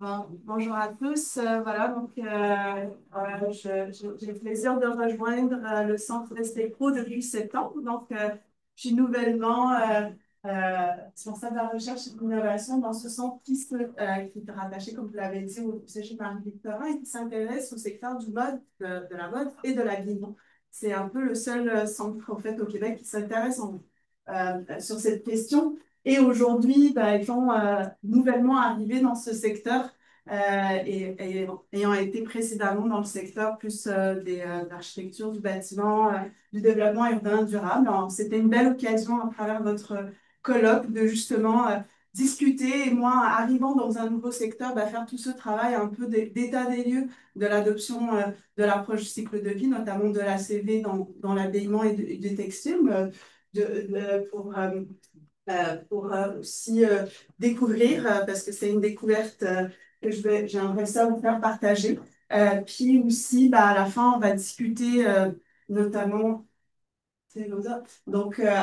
Bonjour à tous. Voilà, j'ai le plaisir de rejoindre le Centre Estéco depuis septembre. Je suis nouvellement responsable de la recherche et de l'innovation dans ce centre qui est rattaché, comme vous l'avez dit, au Cégep Marie-Victorin et qui s'intéresse au secteur du mode, de la mode et de l'habillement. C'est un peu le seul centre, en fait, au Québec qui s'intéresse sur cette question. Et aujourd'hui, ils sont nouvellement arrivés dans ce secteur et ayant été précédemment dans le secteur plus de l'architecture, du bâtiment, du développement urbain durable. Alors, c'était une belle occasion à travers votre colloque de justement discuter et moi, arrivant dans un nouveau secteur, faire tout ce travail un peu d'état des lieux de l'adoption de l'approche du cycle de vie, notamment de l'ACV dans l'habillement et du textile, pour aussi découvrir, parce que c'est une découverte que j'aimerais ça vous faire partager. Puis aussi, à la fin, on va discuter notamment, c'est comme ça.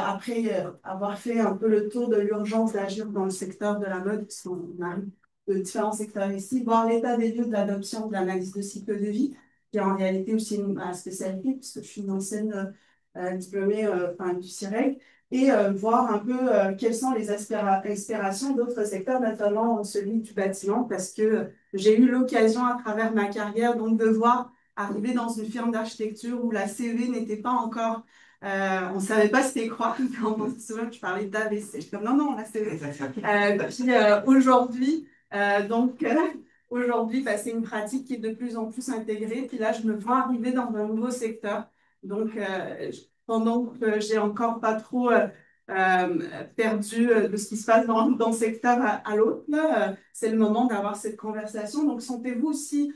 Après avoir fait un peu le tour de l'urgence d'agir dans le secteur de la mode, puisqu'on arrive de différents secteurs ici, voir l'état des lieux de l'adoption de l'analyse de cycle de vie, qui est en réalité aussi ma spécialité, puisque je suis une ancienne diplômée du CIREC, et voir un peu quelles sont les aspirations d'autres secteurs, notamment celui du bâtiment, parce que j'ai eu l'occasion à travers ma carrière donc, de voir arriver dans une firme d'architecture où la CV n'était pas encore on ne savait pas c'était quoi. Quand on se souvient que je parlais d'AVC. Je suis comme non, non, là c'est. Aujourd'hui, aujourd'hui, c'est une pratique qui est de plus en plus intégrée. Puis là, je me vois arriver dans un nouveau secteur. Pendant que j'ai encore pas trop perdu de ce qui se passe dans le secteur à l'autre, c'est le moment d'avoir cette conversation. Donc, sentez-vous aussi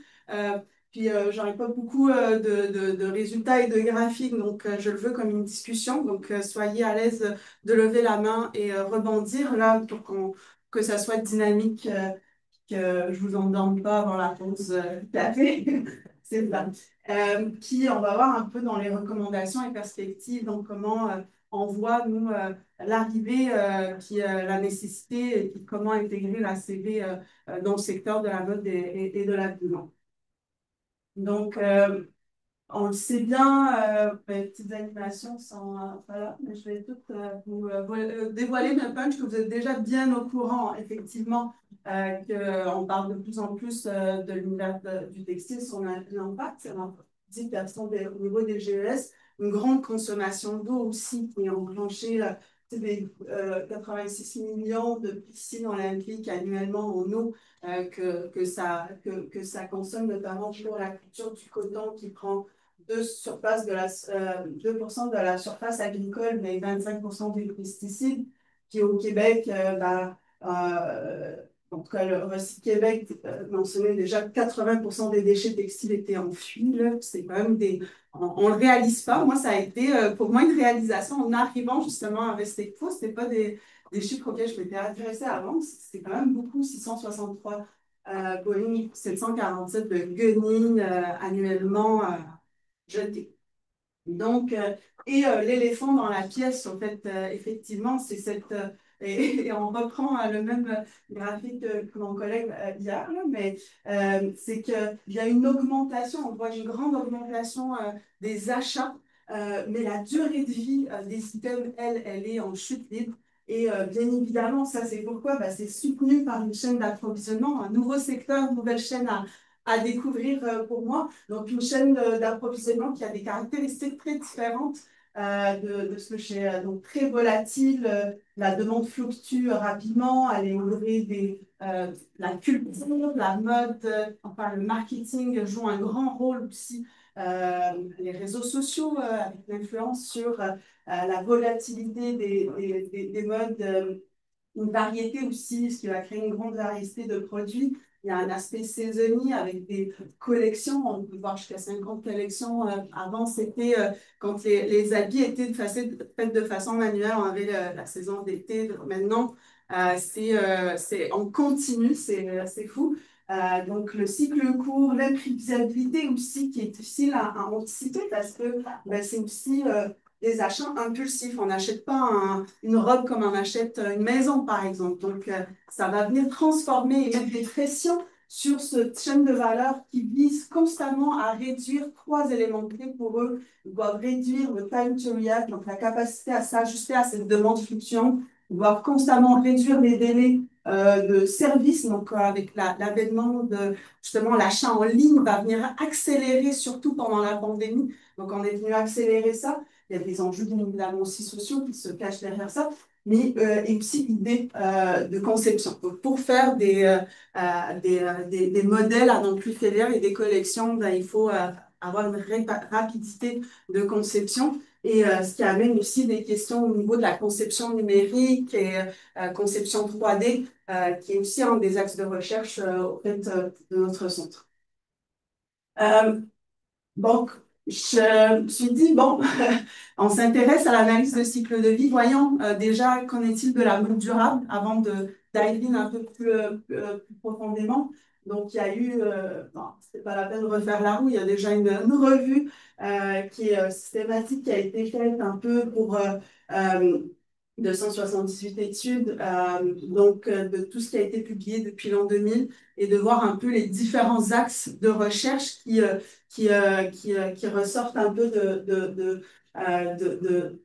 j'aurais pas beaucoup de résultats et de graphiques, donc je le veux comme une discussion. Soyez à l'aise de lever la main et rebondir là pour que ça soit dynamique, que je vous endorme pas avant la pause café. C'est ça. Puis on va voir un peu dans les recommandations et perspectives, donc comment on voit, nous, l'arrivée, puis la nécessité, et puis comment intégrer la CV dans le secteur de la mode et de l'habillement. Donc, on le sait bien, les petites animations sont, voilà, mais je vais toutes vous dévoiler le punch que vous êtes déjà bien au courant, effectivement, qu'on parle de plus en plus de l'univers du textile, son impact, on dit au niveau des GES, une grande consommation d'eau aussi qui est enclenchée, des 86 millions de piscines olympiques annuellement en eau que ça consomme, notamment pour la culture du coton qui prend 2% de la surface agricole, mais 25% des pesticides, qui au Québec, en tout cas, le Recyc Québec mentionnait déjà que 80% des déchets textiles étaient enfuis. C'est quand même on ne le réalise pas. Moi, ça a été pour moi une réalisation en arrivant justement à Restecfo. Ce n'était pas des chiffres auxquels je m'étais intéressée avant. C'était quand même beaucoup, 663 Boeing 747 de guenilles annuellement jetés. Donc, l'éléphant dans la pièce, en fait, effectivement, c'est et on reprend le même graphique que mon collègue hier, là, mais c'est qu'il y a une augmentation, on voit une grande augmentation des achats, mais la durée de vie des items, elle est en chute libre. Et bien évidemment, ça, c'est pourquoi c'est soutenu par une chaîne d'approvisionnement, un nouveau secteur, une nouvelle chaîne à découvrir pour moi. Donc, une chaîne d'approvisionnement qui a des caractéristiques très différentes de ce que j'ai. Donc, très volatile, la demande fluctue rapidement, elle est nourrie la culture, la mode, enfin, le marketing joue un grand rôle aussi. Les réseaux sociaux avec l'influence sur la volatilité des modes, une variété aussi, ce qui va créer une grande variété de produits. Il y a un aspect saisonnier avec des collections. On peut voir jusqu'à 50 collections. Avant, c'était quand les habits étaient faits de façon manuelle, on avait la saison d'été. Maintenant, c'est en continu, c'est fou. Le cycle court, l'imprévisibilité aussi qui est difficile à anticiper parce que c'est aussi des achats impulsifs. On n'achète pas une robe comme on achète une maison, par exemple. Ça va venir transformer et mettre des pressions sur cette chaîne de valeur qui vise constamment à réduire trois éléments clés pour eux. Ils doivent réduire le time to react, donc la capacité à s'ajuster à cette demande fluctuante. Ils doivent constamment réduire les délais de service. Donc, avec l'avènement de justement l'achat en ligne va venir accélérer, surtout pendant la pandémie. Donc, on est venu accélérer ça. Il y a des enjeux, bien évidemment, aussi sociaux qui se cachent derrière ça, mais et aussi l'idée de conception. Donc, pour faire des modèles à non plus finir et des collections, ben, il faut avoir une rapidité de conception. Et ce qui amène aussi des questions au niveau de la conception numérique et conception 3D, qui est aussi un des axes de recherche auprès de notre centre. Euh, donc, je me suis dit, bon, on s'intéresse à l'analyse de cycle de vie. Voyons déjà, qu'en est-il de la mode durable avant de dive in un peu plus profondément. Donc, il y a eu, bon, c'est pas la peine de refaire la roue, il y a déjà une revue qui est systématique, qui a été faite un peu pour 278 études, donc de tout ce qui a été publié depuis l'an 2000 et de voir un peu les différents axes de recherche qui ressortent un peu euh, de, de,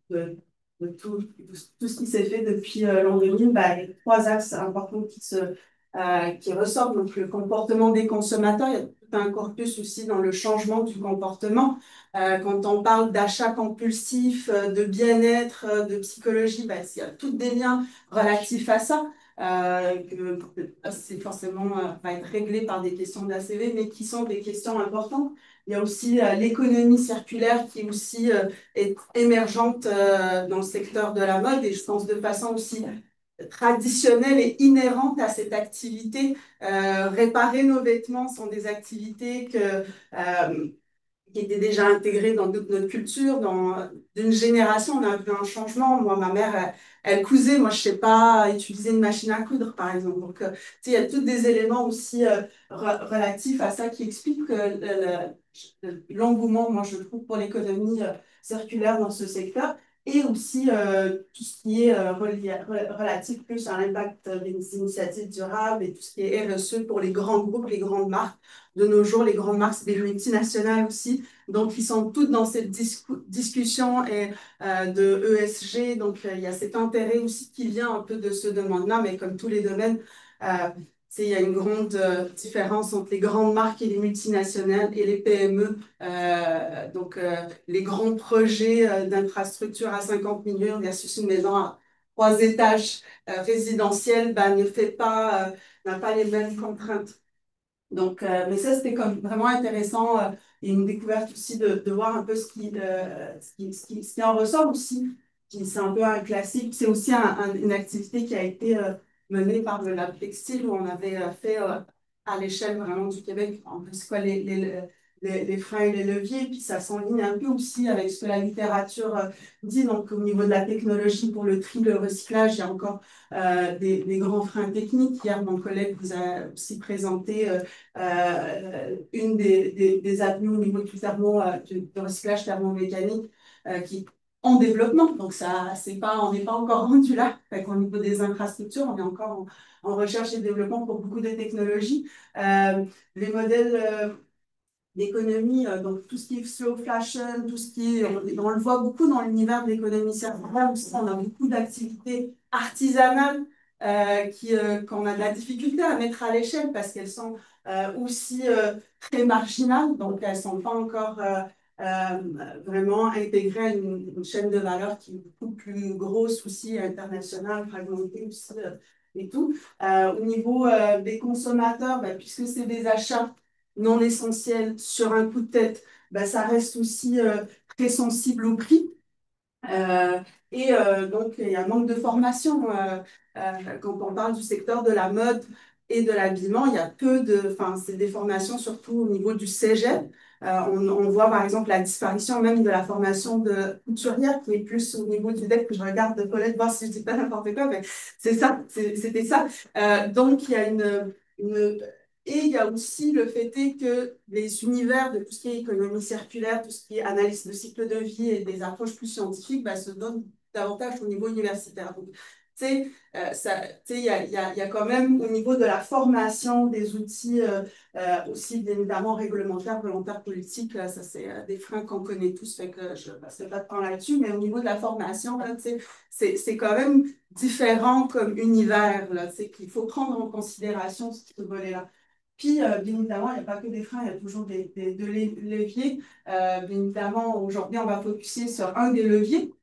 de, de tout ce qui s'est fait depuis l'an 2000. Bah, il y a trois axes importants qui ressortent. Donc, le comportement des consommateurs, il y a tout un corpus aussi dans le changement du comportement. Quand on parle d'achat compulsif, de bien-être, de psychologie, bah, il y a tous des liens relatifs à ça. Que c'est forcément va être réglé par des questions d'ACV, mais qui sont des questions importantes. Il y a aussi l'économie circulaire qui aussi est émergente dans le secteur de la mode et je pense de façon aussi traditionnelle et inhérente à cette activité. Réparer nos vêtements sont des activités qui étaient déjà intégrées dans notre culture. D'une génération, on a vu un changement. Moi, ma mère, elle cousait. Moi, je sais pas utiliser une machine à coudre, par exemple. Donc, tu sais, il y a tous des éléments aussi relatifs à ça qui expliquent que l'engouement, moi, je trouve, pour l'économie circulaire dans ce secteur. Et aussi tout ce qui est relatif plus à l'impact des initiatives durables et tout ce qui est RSE pour les grands groupes, les grandes marques. De nos jours, les grandes marques, c'est des multinationales aussi. Donc, ils sont toutes dans cette discussion de ESG. Donc, il y a cet intérêt aussi qui vient un peu de ce domaine-là, mais comme tous les domaines, il y a une grande différence entre les grandes marques et les multinationales et les PME. Les grands projets d'infrastructure à 50 millions versus une maison à 3 étages résidentielle, ben, n'a pas les mêmes contraintes. Donc, mais ça, c'était comme vraiment intéressant et une découverte aussi de voir un peu ce qui en ressort aussi. Puis c'est un peu un classique. C'est aussi une activité qui a été menée par le Lab Textile où on avait fait à l'échelle vraiment du Québec, en plus quoi, les freins et les leviers. Puis ça s'enligne un peu aussi avec ce que la littérature dit. Donc, au niveau de la technologie pour le tri, le recyclage, il y a encore des grands freins techniques. Hier, mon collègue vous a aussi présenté une des avenues au niveau du recyclage thermomécanique qui est en développement. Donc, ça, on n'est pas encore rendu là. Fait qu'au niveau des infrastructures, on est encore en recherche et développement pour beaucoup de technologies. Les modèles d'économie, donc tout ce qui est slow fashion, tout ce qui est, on le voit beaucoup dans l'univers de l'économie circulaire, aussi on a beaucoup d'activités artisanales qu'on a de la difficulté à mettre à l'échelle parce qu'elles sont aussi très marginales, donc elles ne sont pas encore vraiment intégrées à une chaîne de valeur qui est beaucoup plus grosse aussi, internationale, fragmentée aussi et tout. Au niveau des consommateurs, ben, puisque c'est des achats non essentiels sur un coup de tête, ben, ça reste aussi très sensible au prix. Donc, il y a un manque de formation. Quand on parle du secteur de la mode et de l'habillement, il y a enfin, c'est des formations surtout au niveau du cégep. On voit par exemple la disparition même de la formation de couturière qui est plus au niveau du DEC que je regarde de Paulette voir si je dis pas n'importe quoi, mais c'est ça, c'était ça. Donc, il y a une et il y a aussi le fait est que les univers de tout ce qui est économie circulaire, tout ce qui est analyse de cycle de vie et des approches plus scientifiques, bah, se donnent davantage au niveau universitaire. Donc, sais, il y a quand même au niveau de la formation des outils, aussi bien évidemment réglementaires, volontaires, politiques, là, ça c'est des freins qu'on connaît tous, fait que je ne passerai pas de temps là-dessus, mais au niveau de la formation, là, tu sais, c'est quand même différent comme univers, là, tu sais, qu'il faut prendre en considération ce volet-là. Puis, bien évidemment, il n'y a pas que des freins, il y a toujours des leviers. Bien évidemment, aujourd'hui, on va focuser sur un des leviers,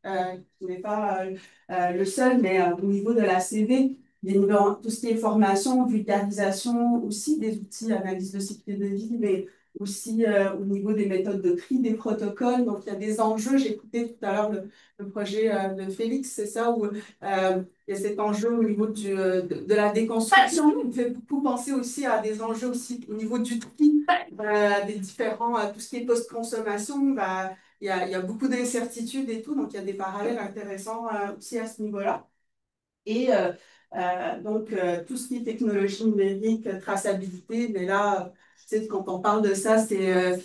qui n'est pas le seul, mais au niveau de la CV, bien évidemment, tout ce qui est formation, vulgarisation, aussi des outils, analyse de cycle de vie, mais aussi au niveau des méthodes de tri, des protocoles. Donc, il y a des enjeux. J'ai écouté tout à l'heure le projet de Félix, c'est ça, où il y a cet enjeu au niveau de la déconstruction. Il me fait beaucoup penser aussi à des enjeux aussi au niveau du tri, des différents, tout ce qui est post-consommation. Bah, il y a beaucoup d'incertitudes et tout, donc il y a des parallèles intéressants aussi à ce niveau-là. Et donc, tout ce qui est technologie numérique, traçabilité, mais là, tu sais, quand on parle de ça, c'est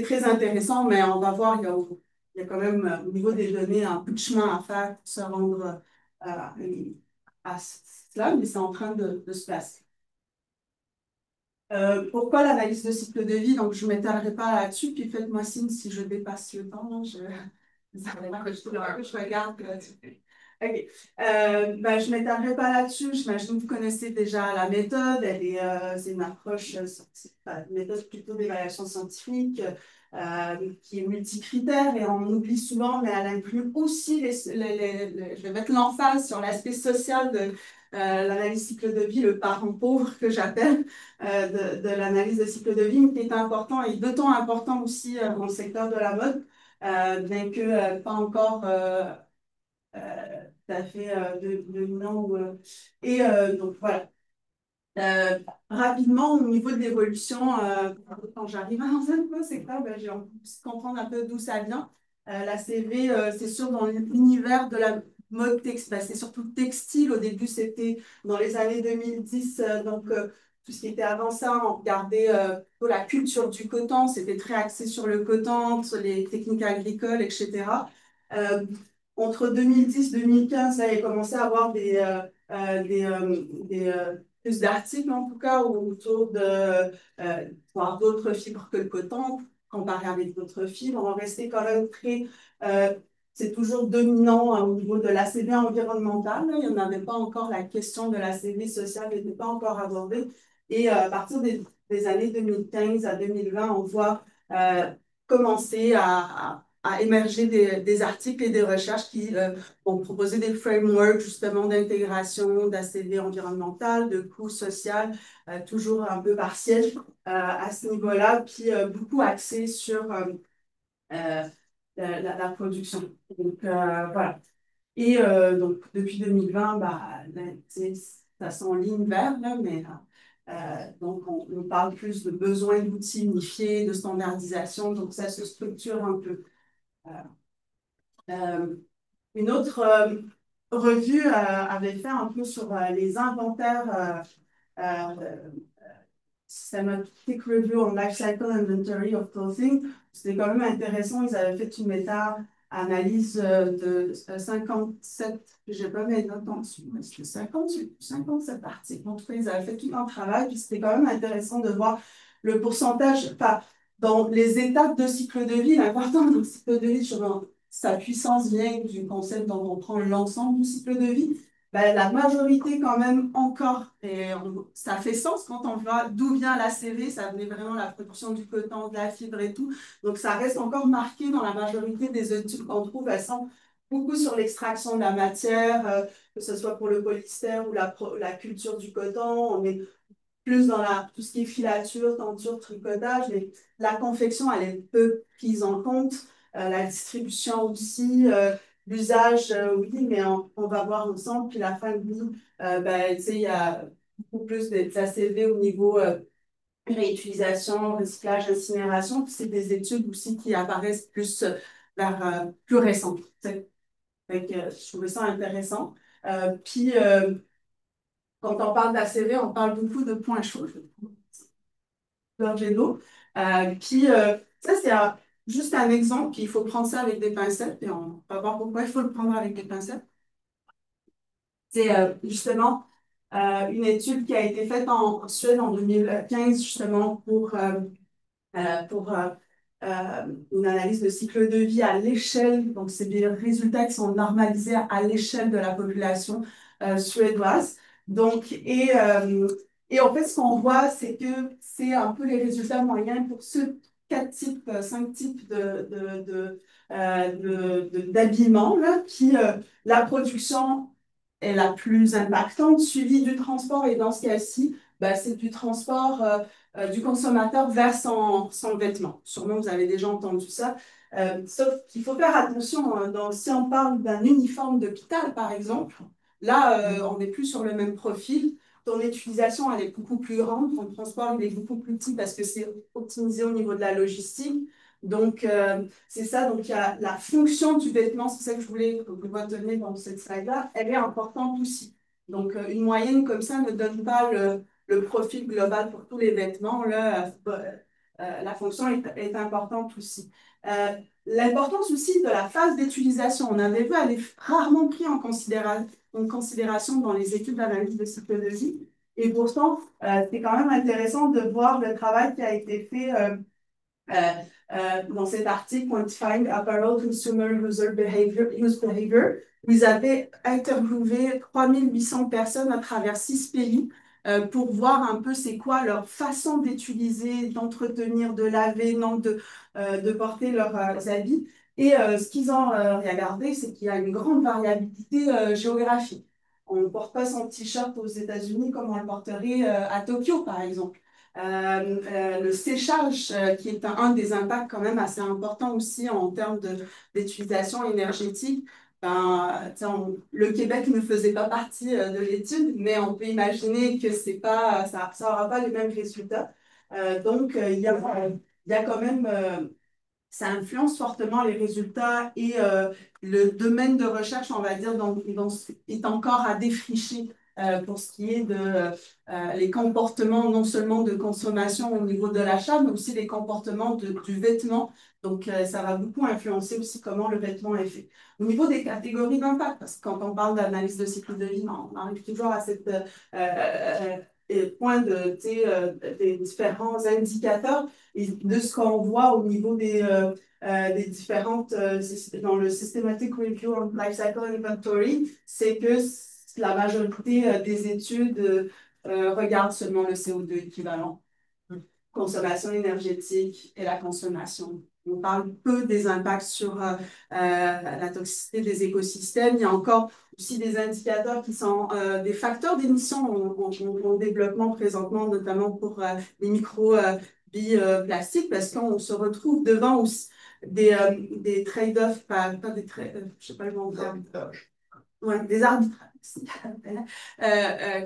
très intéressant, mais on va voir, il y a quand même, au niveau des données, un bout de chemin à faire pour se rendre à cela, mais c'est en train de se passer. Pourquoi l'analyse de cycle de vie? Donc, je ne m'étalerai pas là-dessus, puis faites-moi signe si je dépasse le temps, hein, je regarde. OK. Ben, je ne m'étalerai pas là-dessus. J'imagine que vous connaissez déjà la méthode. C'est une approche scientifique, enfin, une méthode plutôt d'évaluation scientifique qui est multicritère et on oublie souvent, mais elle inclut aussi je vais mettre l'emphase sur l'aspect social de l'analyse cycle de vie, le parent pauvre que j'appelle de l'analyse de cycle de vie, qui est important et d'autant important aussi dans le secteur de la mode, bien que pas encore tout à fait dominant. Et donc voilà. Euh, Rapidement, au niveau de l'évolution, quand j'arrive dans un nouveau secteur, ben, j'ai envie de comprendre un peu d'où ça vient. La CV, c'est sûr, dans l'univers de la mode textile, ben, c'est surtout textile. Au début, c'était dans les années 2010. Donc, tout ce qui était avant ça, on regardait plutôt la culture du coton. C'était très axé sur le coton, sur les techniques agricoles, etc. Euh, Entre 2010 et 2015, là, il a commencé à avoir plus d'articles en tout cas autour voir d'autres fibres que le coton, comparé avec d'autres fibres. On restait quand même très, c'est toujours dominant au niveau de l'ACV environnemental. Là. Il n'y en avait pas encore, la question de l'ACV sociale n'était pas encore abordée. Et à partir des années 2015 à 2020, on voit commencer à émerger des articles et des recherches qui vont proposer des frameworks justement d'intégration d'ACV environnemental, de coût social, toujours un peu partiel à ce niveau-là, puis beaucoup axé sur la production. Donc, voilà. Et donc, depuis 2020, bah, là, ça s'enligne vers, là, mais donc on parle plus de besoins d'outils unifiés, de standardisation, donc ça se structure un peu. Euh, euh, une autre revue avait fait un peu sur les inventaires Systematic Review on Life Cycle Inventory of Clothing. C'était quand même intéressant. Ils avaient fait une méta-analyse de 57, je n'ai pas mes notes en dessous, mais c'était 58, 57 articles. En tout cas, ils avaient fait tout un travail. Puis c'était quand même intéressant de voir le pourcentage, enfin, dans les étapes de cycle de vie, l'important dans le cycle de vie, sur sa puissance vient du concept dont on prend l'ensemble du cycle de vie. Ben, la majorité quand même encore, et ça fait sens quand on voit d'où vient la CV, ça venait vraiment de la production du coton, de la fibre et tout. Donc ça reste encore marqué dans la majorité des études qu'on trouve, elles sont beaucoup sur l'extraction de la matière, que ce soit pour le polyester ou la culture du coton. On est plus dans tout ce qui est filature, tenture, tricotage, mais la confection, elle est peu prise en compte. La distribution aussi, l'usage, oui, mais on va voir ensemble. Puis la fin de vie, ben, tu sais, il y a beaucoup plus d'ACV au niveau réutilisation, recyclage, incinération. Puis c'est des études aussi qui apparaissent plus plus récentes. Tu sais. Fait que, je trouvais ça intéressant. Puis quand on parle d'ACV, on parle beaucoup de points chauds. Gorgée d'eau. Puis, ça, c'est juste un exemple, puis il faut prendre ça avec des pincettes, et on va voir pourquoi il faut le prendre avec des pincettes. C'est justement une étude qui a été faite en Suède en 2015, justement, pour une analyse de cycle de vie à l'échelle. Donc, c'est des résultats qui sont normalisés à l'échelle de la population suédoise. Donc, et en fait, ce qu'on voit, c'est que c'est un peu les résultats moyens pour ce quatre types, cinq types d'habillement, là, la production est la plus impactante, suivie du transport. Et dans ce cas-ci, ben, c'est du transport du consommateur vers son vêtement. Sûrement, vous avez déjà entendu ça. Sauf qu'il faut faire attention, hein, si on parle d'un uniforme d'hôpital, par exemple, là, on n'est plus sur le même profil. Ton utilisation, elle est beaucoup plus grande. Ton transport, il est beaucoup plus petit parce que c'est optimisé au niveau de la logistique. Donc, c'est ça. Donc, il y a la fonction du vêtement, c'est ça que je voulais que vous reteniez dans cette slide-là, elle est importante aussi. Donc, une moyenne comme ça ne donne pas le profil global pour tous les vêtements. Là, la fonction est importante aussi. L'importance aussi de la phase d'utilisation, on avait vu, elle est rarement prise en considération dans les études d'analyse de cycle de vie. Et pourtant, c'est quand même intéressant de voir le travail qui a été fait euh, dans cet article Quantifying Apparel Consumer Use Behavior, où ils avaient interviewé 3800 personnes à travers 6 pays pour voir un peu c'est quoi leur façon d'utiliser, d'entretenir, de laver, non, de porter leurs habits. Et ce qu'ils ont regardé, c'est qu'il y a une grande variabilité géographique. On ne porte pas son t-shirt aux États-Unis comme on le porterait à Tokyo, par exemple. Le séchage, qui est un des impacts quand même assez importants aussi en termes d'utilisation énergétique. Ben, le Québec ne faisait pas partie de l'étude, mais on peut imaginer que c'est pas, ça n'aura pas les mêmes résultats. Donc, il y a quand même ça influence fortement les résultats et le domaine de recherche, on va dire, est encore à défricher pour ce qui est de les comportements non seulement de consommation au niveau de l'achat, mais aussi les comportements du vêtement. Donc, ça va beaucoup influencer aussi comment le vêtement est fait. Au niveau des catégories d'impact, parce que quand on parle d'analyse de cycle de vie, on arrive toujours à cette point des différents indicateurs et de ce qu'on voit au niveau des différentes, dans le Systematic Review of Life Cycle Inventory, c'est que la majorité des études regardent seulement le CO2 équivalent, consommation énergétique et la consommation. On parle peu des impacts sur la toxicité des écosystèmes. Il y a encore aussi des indicateurs qui sont des facteurs d'émission en développement présentement, notamment pour les micro-plastiques, parce qu'on se retrouve devant aussi des trade-offs, pas des trade je sais pas le mot, ouais, des arbitrages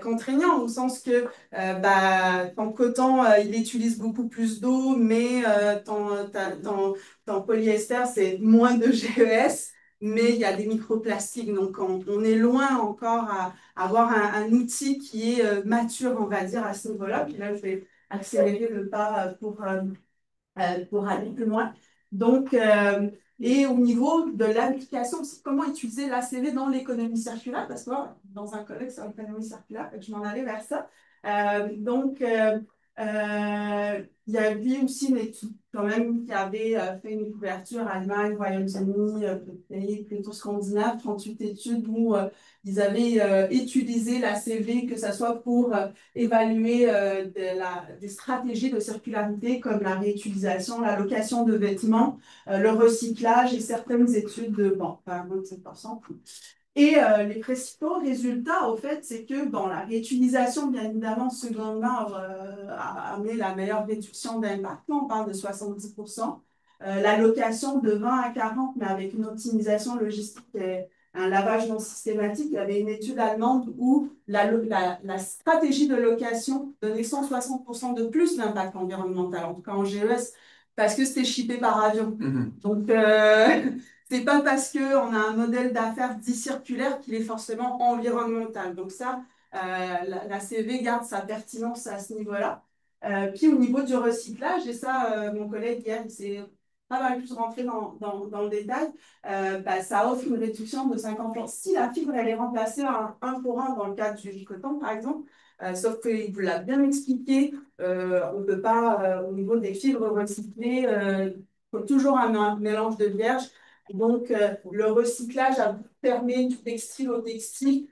contraignants, au sens que bah, ton coton, il utilise beaucoup plus d'eau, mais ton polyester, c'est moins de GES, mais il y a des microplastiques. Donc, on est loin encore à avoir un outil qui est mature, on va dire, à ce niveau-là. Puis là, je vais accélérer le pas pour aller plus loin. Donc, et au niveau de l'application aussi, comment utiliser l'ACV dans l'économie circulaire, parce que moi, dans un colloque sur l'économie circulaire, je m'en allais vers ça. Il y avait aussi une étude quand même qui avait fait une couverture Allemagne, Royaume-Uni, pays plutôt scandinaves, 38 études où ils avaient utilisé l'ACV, que ce soit pour évaluer des stratégies de circularité comme la réutilisation, la location de vêtements, le recyclage et certaines études de, bon, pas 27%. Et les principaux résultats, au fait, c'est que bon, la réutilisation, bien évidemment, secondaire a amené la meilleure réduction d'impact. On parle de 70%. La location de 20 à 40, mais avec une optimisation logistique et un lavage non systématique. Il y avait une étude allemande où la stratégie de location donnait 160% de plus d'impact environnemental, en tout cas en GES, parce que c'était shippé par avion. Donc, c'est pas parce qu'on a un modèle d'affaires dit circulaire qu'il est forcément environnemental. Donc ça, la CV garde sa pertinence à ce niveau-là. Puis au niveau du recyclage, et ça, mon collègue hier, il s'est pas mal plus rentrer dans le détail, ça offre une réduction de 50%. Si la fibre, elle est remplacée en 1 pour 1 dans le cas du coton, par exemple, sauf qu'il vous l'a bien expliqué, on ne peut pas, au niveau des fibres recyclées, il faut toujours un mélange de vierge. Donc, le recyclage permet du textile au textile.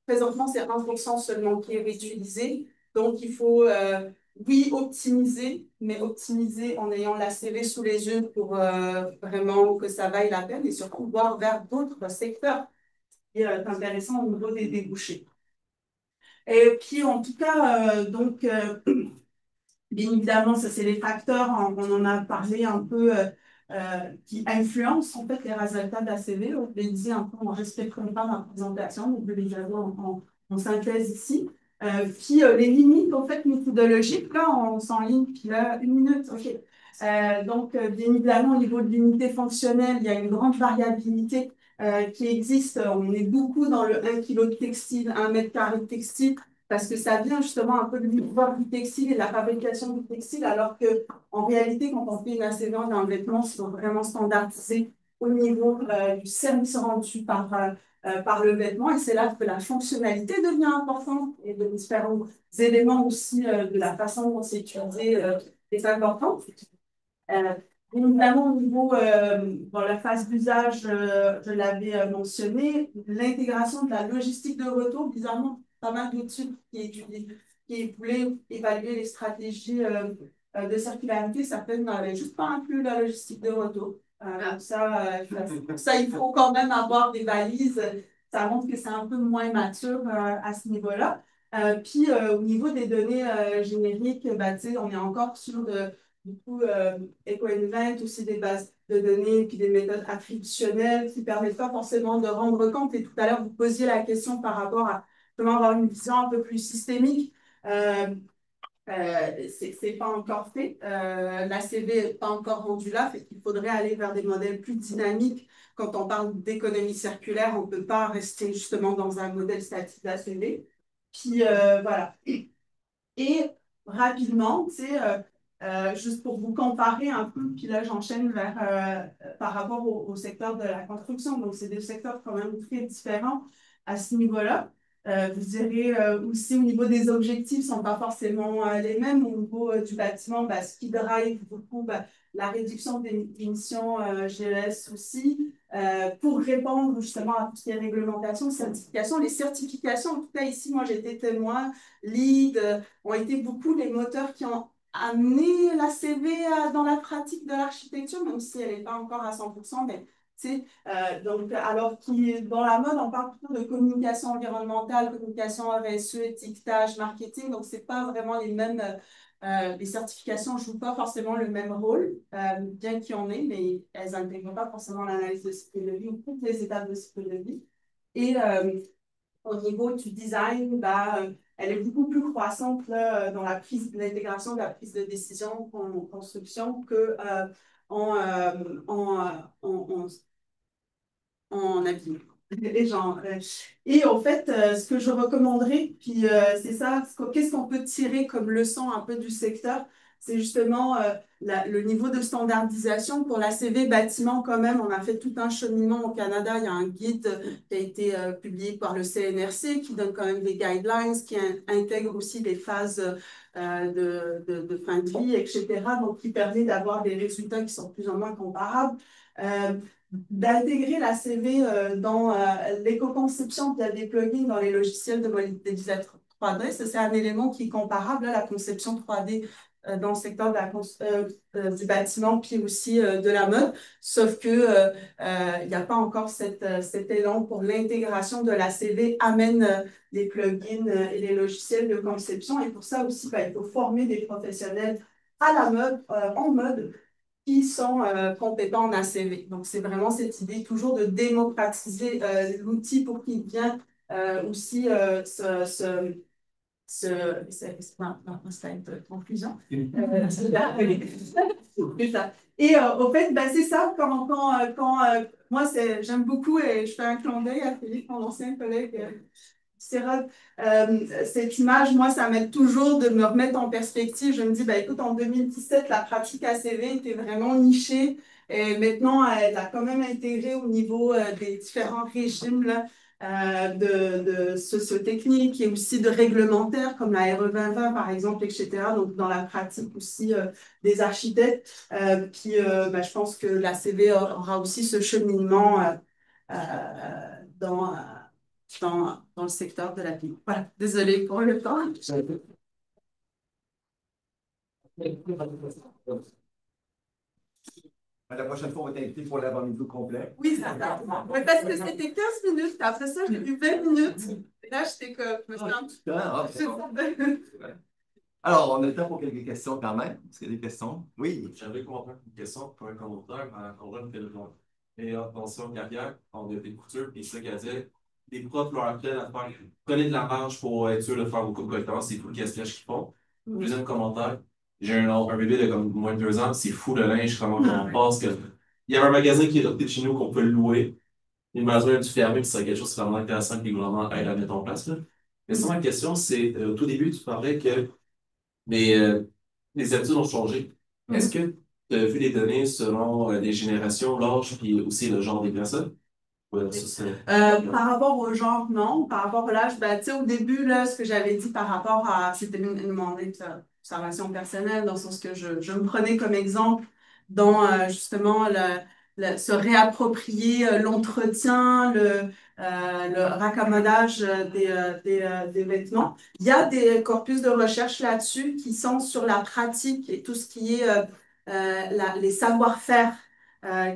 Présentement, c'est 1% seulement qui est réutilisé. Donc, il faut, oui, optimiser, mais optimiser en ayant la CV sous les yeux pour vraiment que ça vaille la peine et surtout voir vers d'autres secteurs qui est intéressant au niveau des débouchés. Et puis, en tout cas, bien évidemment, ça, c'est les facteurs, on en a parlé un peu, qui influencent en fait les résultats de la CV. Je les disais un peu, on ne respecte pas ma présentation, donc je vais les avoir en synthèse ici. Puis les limites en fait méthodologiques, là, on s'enligne, puis là, 1 minute, OK. Bien évidemment, au niveau de l'unité fonctionnelle, il y a une grande variabilité qui existe. On est beaucoup dans le 1 kg de textile, 1 mètre carré de textile, parce que ça vient justement un peu de l'histoire du textile et de la fabrication du textile, alors que en réalité, quand on fait une AC20 d'un vêtement, c'est vraiment standardisé au niveau du service rendu par le vêtement, et c'est là que la fonctionnalité devient importante, et de différents éléments aussi de la façon dont c'est utilisé est important. Bien évidemment, au niveau, dans la phase d'usage, je l'avais mentionné, l'intégration de la logistique de retour, bizarrement, pas mal d'études qui voulaient évaluer les stratégies de circularité, certaines n'avaient juste pas inclus la logistique de retour. Ça, il faut quand même avoir des balises. Ça montre que c'est un peu moins mature à ce niveau-là. Puis, au niveau des données génériques, on est encore sur du coup, EcoInvent, aussi des bases de données, puis des méthodes attributionnelles qui ne permettent pas forcément de rendre compte. Et tout à l'heure, vous posiez la question par rapport à comment avoir une vision un peu plus systémique. C'est pas encore fait. La CV n'est pas encore rendue là, fait qu'il faudrait aller vers des modèles plus dynamiques. Quand on parle d'économie circulaire, on ne peut pas rester justement dans un modèle statique de la CV. Puis voilà. Et rapidement, juste pour vous comparer un peu, puis là j'enchaîne par rapport au secteur de la construction. Donc, c'est des secteurs quand même très différents à ce niveau-là. Vous direz aussi au niveau des objectifs, ne sont pas forcément les mêmes. Au niveau du bâtiment, ce qui drive beaucoup la réduction des émissions GES aussi, pour répondre justement à toutes les réglementations, certifications. Les certifications, en tout cas ici, moi j'étais témoin, lead, ont été beaucoup les moteurs qui ont amené la CV dans la pratique de l'architecture, même si elle n'est pas encore à 100%, mais alors dans la mode, on parle plutôt de communication environnementale, communication RSE, étiquetage, marketing, donc ce n'est pas vraiment les mêmes, les certifications ne jouent pas forcément le même rôle, bien qu'il y en ait, mais elles n'intègrent pas forcément l'analyse de cycle de vie ou toutes les étapes de cycle de vie. Et au niveau du design, elle est beaucoup plus croissante là, dans l'intégration de la prise de décision en construction que en, en, en habillement. Les gens. Et en fait, ce que je recommanderais, puis c'est ça, qu'est-ce qu'on peut tirer comme leçon un peu du secteur, c'est justement le niveau de standardisation pour la CV bâtiment quand même. On a fait tout un cheminement au Canada. Il y a un guide qui a été publié par le CNRC qui donne quand même des guidelines, qui intègre aussi des phases de fin de vie, etc. Donc, qui permet d'avoir des résultats qui sont plus ou moins comparables. D'intégrer la CV dans l'éco-conception via des plugins dans les logiciels de modélisation 3D. C'est un élément qui est comparable à la conception 3D dans le secteur du bâtiment, puis aussi de la mode, sauf que il n'y a pas encore cet élan pour l'intégration de la CV amène les plugins et les logiciels de conception. Et pour ça aussi, il faut former des professionnels à la mode, en mode, qui sont compétents en ACV. Donc, c'est vraiment cette idée toujours de démocratiser l'outil pour qu'il vienne aussi c'est une conclusion. C'est ça. Et au fait, c'est ça, moi, j'aime beaucoup, et je fais un clin d'œil à Philippe, mon ancien collègue, cette image, moi, ça m'aide toujours de me remettre en perspective. Je me dis, écoute, en 2017, la pratique ACV était vraiment nichée. Et maintenant, elle a quand même intégré au niveau des différents régimes là, de sociotechniques et aussi de réglementaires comme la RE 2020 par exemple, etc. Donc dans la pratique aussi des architectes. Ben, je pense que la CV aura aussi ce cheminement dans, dans le secteur de la vie. Voilà, désolée pour le temps. La prochaine fois, on va t'inviter pour l'avant-midi complet. Oui, certainement. Oui, parce que c'était 15 minutes. Après ça, j'ai eu 20 minutes. Et là, j'étais comme, je me suis C'est bon. Alors, on a le temps pour quelques questions quand même. Est-ce qu'il y a des questions? Oui. J'avais comprendre une question pour un commentaire quand on fait le et attention carrière, on a des coutures, puis c'est ça qu'elle disait. Les profs leur apprennent à faire, prenez de la marge pour être sûr de faire vos compétences, c'est tout le gaspillage qu'ils font. Deuxième commentaire, j'ai un bébé de comme moins de 2 ans, c'est fou le linge, comment on passe que. Il y avait un magasin qui est à côté de chez nous qu'on peut le louer. Il m'a besoin du fermé, puis c'est quelque chose de vraiment intéressant que les gouvernements aident à mettre en place. Là. Mais ça, ma question, c'est au tout début, tu parlais que mais les habitudes ont changé. Est-ce que tu as vu les données selon les générations, l'âge, puis aussi le genre des personnes? Ouais, par rapport au genre, non. Par rapport à l'âge, ben, tu sais, au début, là, ce que j'avais dit par rapport à, c'était une observation personnelle, dans le sens que je me prenais comme exemple dans justement se réapproprier l'entretien, le raccommodage des vêtements. Il y a des corpus de recherche là-dessus qui sont sur la pratique et tout ce qui est les savoir-faire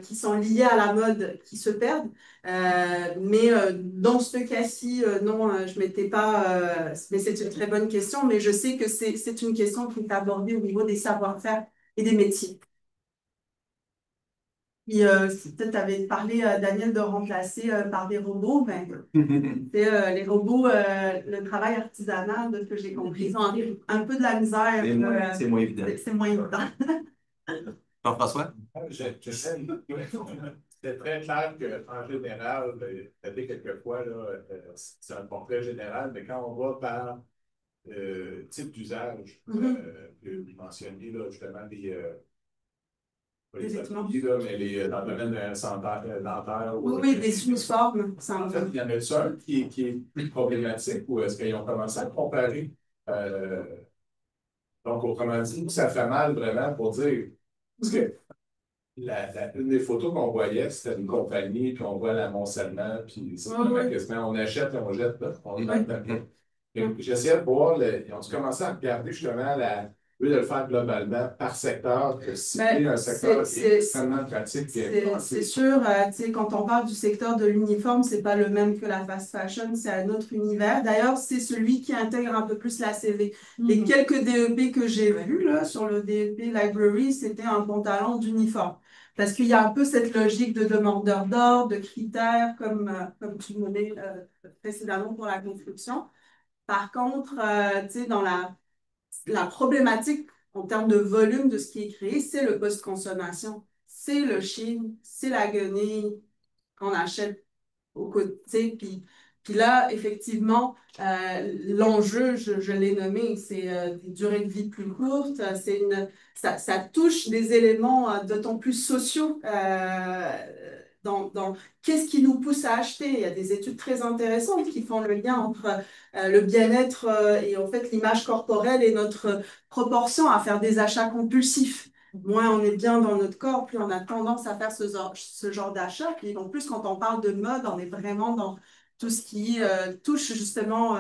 qui sont liés à la mode qui se perdent. Mais dans ce cas-ci, non, je m'étais pas. Mais c'est une très bonne question, mais je sais que c'est une question qui est abordée au niveau des savoir-faire et des métiers. Puis, tu avais parlé, Daniel, de remplacer par des robots. Ben, les robots, le travail artisanal, de ce que j'ai compris, ils ont un peu de la misère. C'est moins évident. C'est moins évident. Jean-François? C'était très clair qu'en général, peut-être quelquefois, là, c'est un portrait général, mais quand on va par type d'usage, que vous mentionniez là, justement pas les appuis, là, mais dans le domaine de dentaire. Oui, des uniformes. En fait, il y en a-tu un qui est plus problématique ou est-ce qu'ils ont commencé à comparer? Donc, autrement dit, ça fait mal vraiment pour dire. Parce que une des photos qu'on voyait, c'était une compagnie, puis on voit l'amoncellement, puis c'est quasiment on achète et on jette, là. On est dans le J'essayais de voir, ils ont commencé à regarder justement eux de le faire globalement par secteur, que cibler un secteur qui est extrêmement pratique. C'est sûr, tu sais, quand on parle du secteur de l'uniforme, c'est pas le même que la fast fashion, c'est un autre univers. D'ailleurs, c'est celui qui intègre un peu plus la CV. Les quelques DEP que j'ai vus là, sur le DEP Library, c'était un pantalon d'uniforme. Parce qu'il y a un peu cette logique de demandeur d'ordre, de critères, comme tu le donnais précédemment pour la construction. Par contre, tu sais, dans la problématique en termes de volume de ce qui est créé, c'est le post-consommation. C'est le Chine, c'est la guenille qu'on achète au côté. Puis là, effectivement, l'enjeu, je l'ai nommé, c'est des durées de vie plus courtes. Ça touche des éléments d'autant plus sociaux dans qu'est-ce qui nous pousse à acheter. Il y a des études très intéressantes qui font le lien entre le bien-être et en fait l'image corporelle et notre proportion à faire des achats compulsifs. Moins on est bien dans notre corps, plus on a tendance à faire ce genre d'achat. Puis en plus, quand on parle de mode, on est vraiment dans tout ce qui touche justement.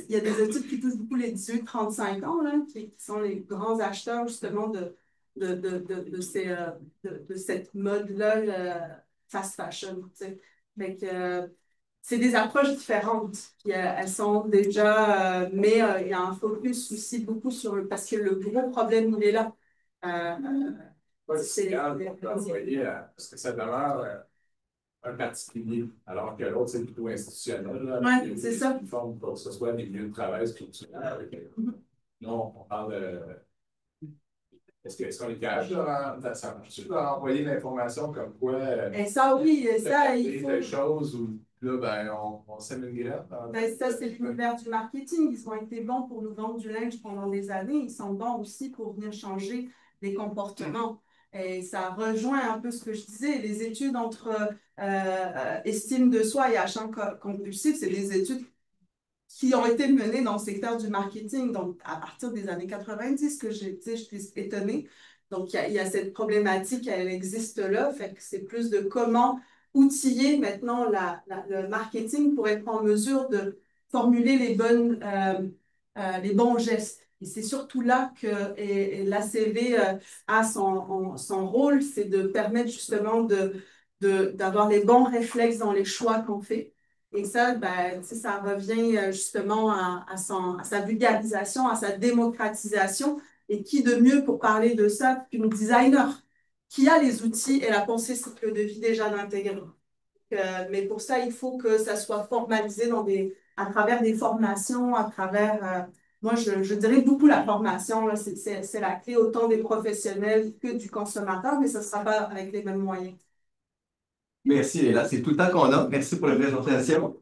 Il y a des études qui touchent beaucoup les 18-35 ans, là, qui sont les grands acheteurs justement de cette mode-là, fast fashion. Tu sais. Fait que, c'est des approches différentes. Puis, elles sont déjà, mais il y a un focus aussi beaucoup sur parce que le gros problème, il est là. C'est d'envoyer parce que ça demeure un particulier, alors que l'autre, c'est plutôt institutionnel. Oui, c'est ça. Une forme pour que ce soit des lieux de travail structurels. Non, on parle de. Est-ce qu'on est capable de renvoyer l'information comme quoi. Et ça, oui, ça, il faut. Des choses où là, ben, on sème une graine. Ben, ça, c'est l'univers du marketing. Ils ont été bons pour nous vendre du linge pendant des années. Ils sont bons aussi pour venir changer les comportements. Et ça rejoint un peu ce que je disais, les études entre estime de soi et achat compulsif, c'est des études qui ont été menées dans le secteur du marketing, donc à partir des années 90, que je suis étonnée. Donc, il y a cette problématique, elle existe là, fait que c'est plus de comment outiller maintenant le marketing pour être en mesure de formuler les bons gestes. Et c'est surtout là que l'ACV a son rôle, c'est de permettre justement d'avoir les bons réflexes dans les choix qu'on fait. Et ça, ben, ça revient justement à sa vulgarisation, à sa démocratisation. Et qui de mieux pour parler de ça qu'une designer qui a les outils et la pensée cycle de vie déjà d'intégrer. Mais pour ça, il faut que ça soit formalisé à travers des formations, à travers... moi, je dirais beaucoup la formation, là, c'est la clé autant des professionnels que du consommateur, mais ce ne sera pas avec les mêmes moyens. Merci, Léla. C'est tout le temps qu'on a. Merci pour la présentation.